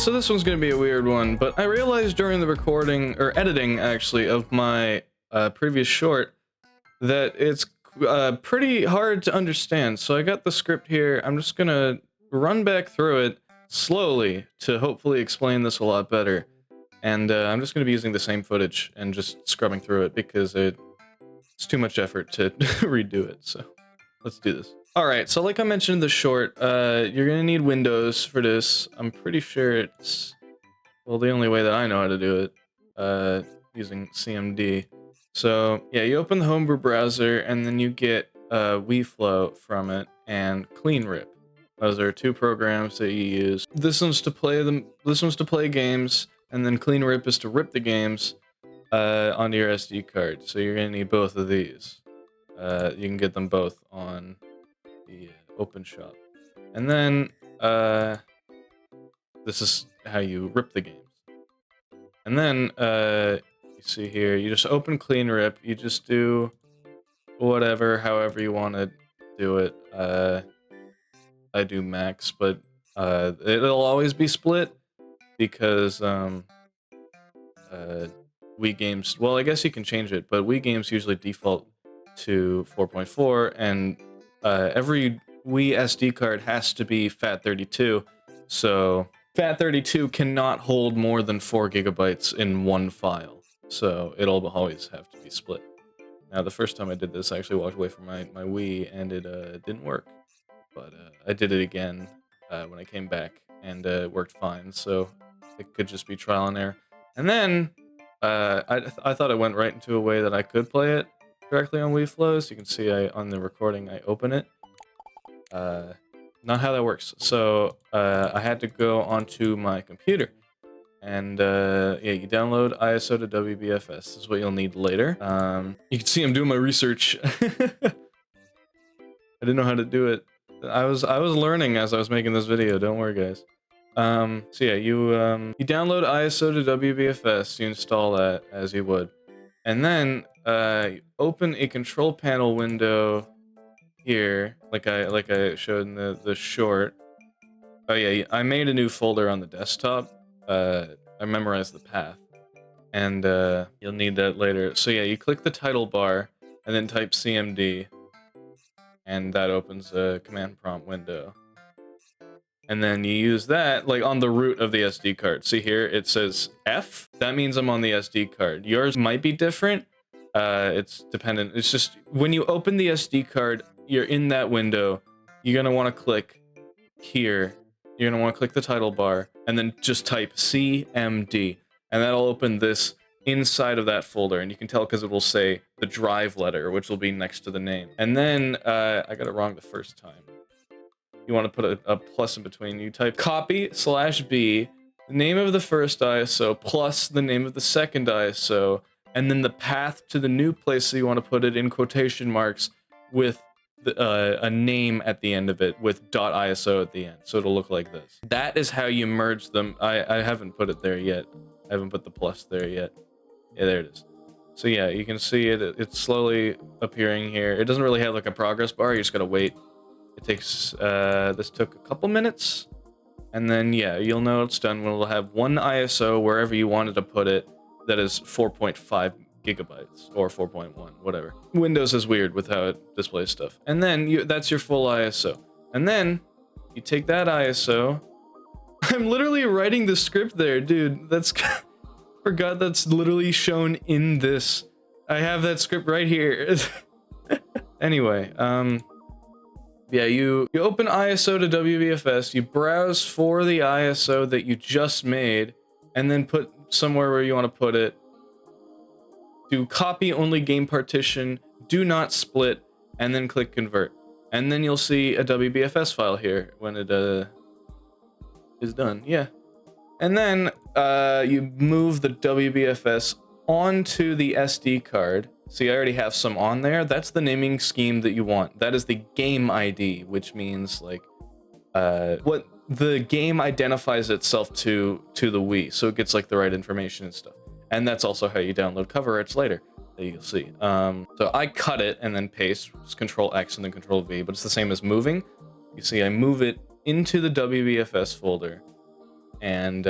so this one's gonna be a weird one, but I realized during the recording, or editing actually, of my previous short, that it's pretty hard to understand. So I got the script here. I'm just gonna run back through it slowly to hopefully explain this a lot better. And I'm just gonna be using the same footage and just scrubbing through it because it's too much effort to redo it. So let's do this. Alright, so like I mentioned in the short, you're gonna need Windows for this. I'm pretty sure it's, well, the only way that I know how to do it, using CMD. So yeah, you open the Homebrew browser and then you get WiiFlow from it and CleanRip. Those are two programs that you use. This one's to play games, and then CleanRip is to rip the games onto your SD card. So you're gonna need both of these. You can get them both on the open shop. And then this is how you rip the games. And then you see here, you just open CleanRip, you just do whatever, however you want to do it. I do max, but it'll always be split because Wii games, well, I guess you can change it, but Wii games usually default to 4.4, and every Wii SD card has to be FAT32, so FAT32 cannot hold more than 4 gigabytes in one file, so it'll always have to be split. Now, the first time I did this, I actually walked away from my Wii, and it didn't work, but I did it again when I came back, and it worked fine, so it could just be trial and error. And then, I thought it went right into a way that I could play it directly on WiiFlow. So you can see on the recording I open it. Not how that works. So I had to go onto my computer, and yeah, you download ISO to WBFS. This is what you'll need later. You can see I'm doing my research. I didn't know how to do it. I was learning as I was making this video. Don't worry, guys. So yeah, you download ISO to WBFS. You install that as you would, and then you open a control panel window here, like I showed in the short. Oh yeah, I made a new folder on the desktop. I memorized the path, and you'll need that later. So yeah, you click the title bar and then type CMD, and that opens a command prompt window. And then you use that, like, on the root of the SD card. See here, it says F. That means I'm on the SD card. Yours might be different. It's dependent. It's just, when you open the SD card, you're in that window. You're going to want to click here. You're going to want to click the title bar, and then just type CMD. And that'll open this inside of that folder. And you can tell because it will say the drive letter, which will be next to the name. And then, I got it wrong the first time. You want to put a plus in between. You type copy/B, the name of the first ISO plus the name of the second ISO, and then the path to the new place that you want to put it in quotation marks with a name at the end of it with .iso at the end. So it'll look like this. That is how you merge them. I haven't put it there yet. I haven't put the plus there yet. Yeah, there it is. So yeah, you can see it. It's slowly appearing here. It doesn't really have like a progress bar. You just gotta wait. It takes, this took a couple minutes, and then, yeah, you'll know it's done when we'll have one ISO wherever you wanted to put it that is 4.5 gigabytes, or 4.1, whatever. Windows is weird with how it displays stuff. And then, that's your full ISO. And then, you take that ISO. I'm literally writing the script there, dude. That's, forgot that's literally shown in this. I have that script right here. Anyway, yeah, you open ISO to WBFS, you browse for the ISO that you just made, and then put somewhere where you want to put it. Do copy only game partition, do not split, and then click convert. And then you'll see a WBFS file here when it is done, yeah. And then you move the WBFS onto the SD card. See, I already have some on there. That's the naming scheme that you want. That is the game ID, which means like what the game identifies itself to the Wii, so it gets like the right information and stuff. And that's also how you download cover arts later that you'll see. So I cut it and then paste, just Control X and then Control V, but it's the same as moving. You see, I move it into the WBFS folder, And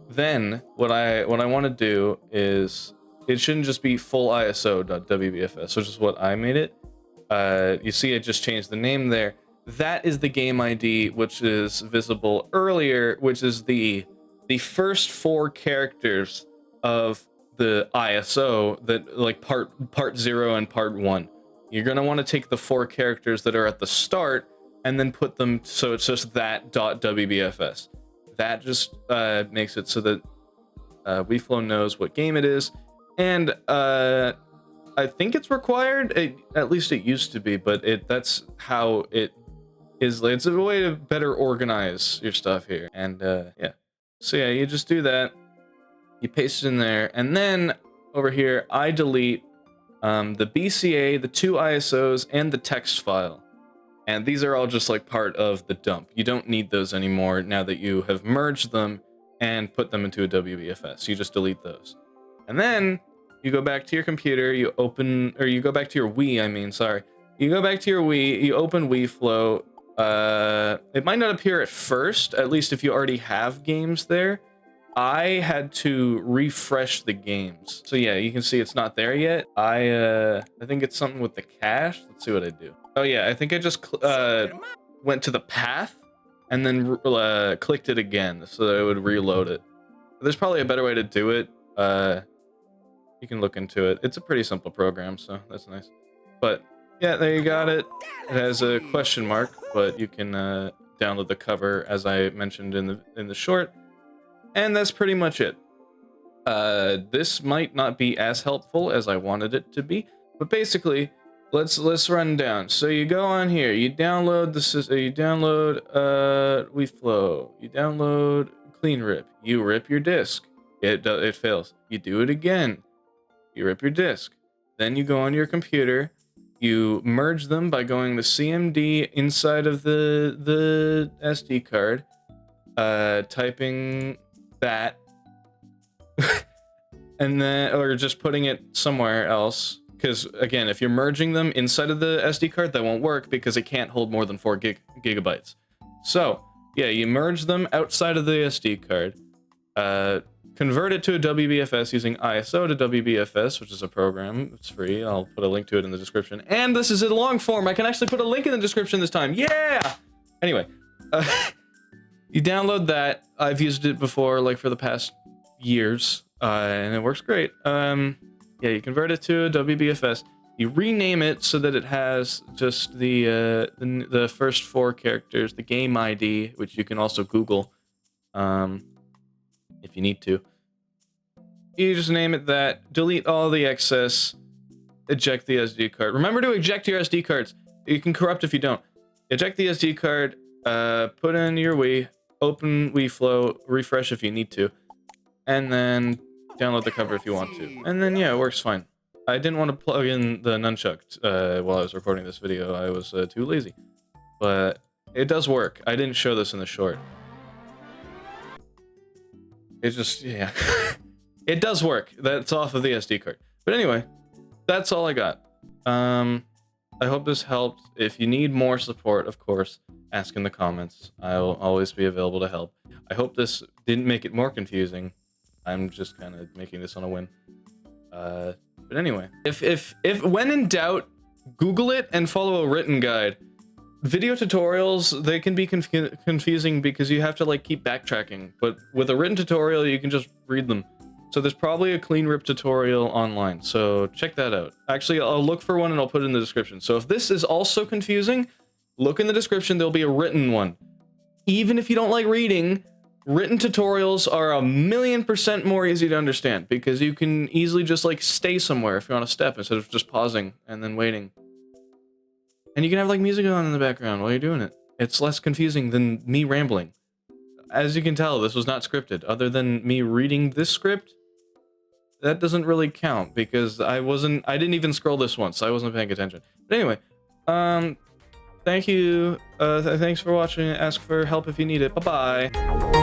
then what I want to do is, it shouldn't just be full ISO.WBFS, which is what I made it. You see, I just changed the name there. That is the game ID, which is visible earlier, which is the first 4 characters of the ISO, that like part 0 and part 1. You're gonna want to take the 4 characters that are at the start and then put them so it's just that .WBFS. That just makes it so that WiiFlow knows what game it is, and I think it's required. At least it used to be, but that's how it is. It's a way to better organize your stuff here. And yeah, so yeah, you just do that. You paste it in there, and then over here, I delete the BCA, the 2 ISOs, and the text file. And these are all just like part of the dump. You don't need those anymore now that you have merged them and put them into a WBFS. You just delete those. And then you go back to your computer, you open, or you go back to your Wii, I mean, sorry. You go back to your Wii, you open WiiFlow. It might not appear at first, at least if you already have games there. I had to refresh the games. So yeah, you can see it's not there yet. I think it's something with the cache. Let's see what I do. Oh yeah, I think I just went to the path and then clicked it again so that it would reload it. There's probably a better way to do it. You can look into it. It's a pretty simple program, so that's nice. But yeah, there you got it. It has a question mark, but you can download the cover as I mentioned in the short. And that's pretty much it. This might not be as helpful as I wanted it to be, but basically, let's run down. So you go on here, you download WiiFlow, you download CleanRip, you rip your disk, it fails. You do it again, you rip your disk. Then you go on your computer, you merge them by going to CMD inside of the SD card, typing that, and then, or just putting it somewhere else, because again, if you're merging them inside of the SD card, that won't work because it can't hold more than 4 gigabytes. So yeah, you merge them outside of the SD card, convert it to a WBFS using ISO to WBFS, which is a program. It's free. I'll put a link to it in the description. And this is in long form. I can actually put a link in the description this time. Yeah. Anyway, you download that. I've used it before, like for the past years, and it works great. Yeah, you convert it to a WBFS. You rename it so that it has just the first 4 characters, the game ID, which you can also Google, if you need to. You just name it that. Delete all the excess. Eject the SD card. Remember to eject your SD cards. You can corrupt if you don't. Eject the SD card. Put in your Wii. Open WiiFlow, refresh if you need to, and then download the cover if you want to. And then yeah, it works fine. I didn't want to plug in the nunchuck while I was recording this video. I was too lazy. But it does work. I didn't show this in the short. It just, yeah. It does work. That's off of the SD card. But anyway, that's all I got. I hope this helped. If you need more support, of course, ask in the comments. I'll always be available to help. I hope this didn't make it more confusing. I'm just kind of making this on a whim. But anyway, if when in doubt, Google it and follow a written guide. Video tutorials, they can be confusing because you have to like keep backtracking, but with a written tutorial, you can just read them. So there's probably a CleanRip tutorial online, so check that out. Actually, I'll look for one and I'll put it in the description. So if this is also confusing, look in the description, there'll be a written one. Even if you don't like reading, written tutorials are 1,000,000% more easy to understand because you can easily just like stay somewhere if you're on a step instead of just pausing and then waiting. And you can have like music on in the background while you're doing it. It's less confusing than me rambling. As you can tell, this was not scripted. Other than me reading this script, that doesn't really count because I didn't even scroll this once, so I wasn't paying attention. But anyway, thank you. Thanks for watching. Ask for help if you need it. Bye-bye.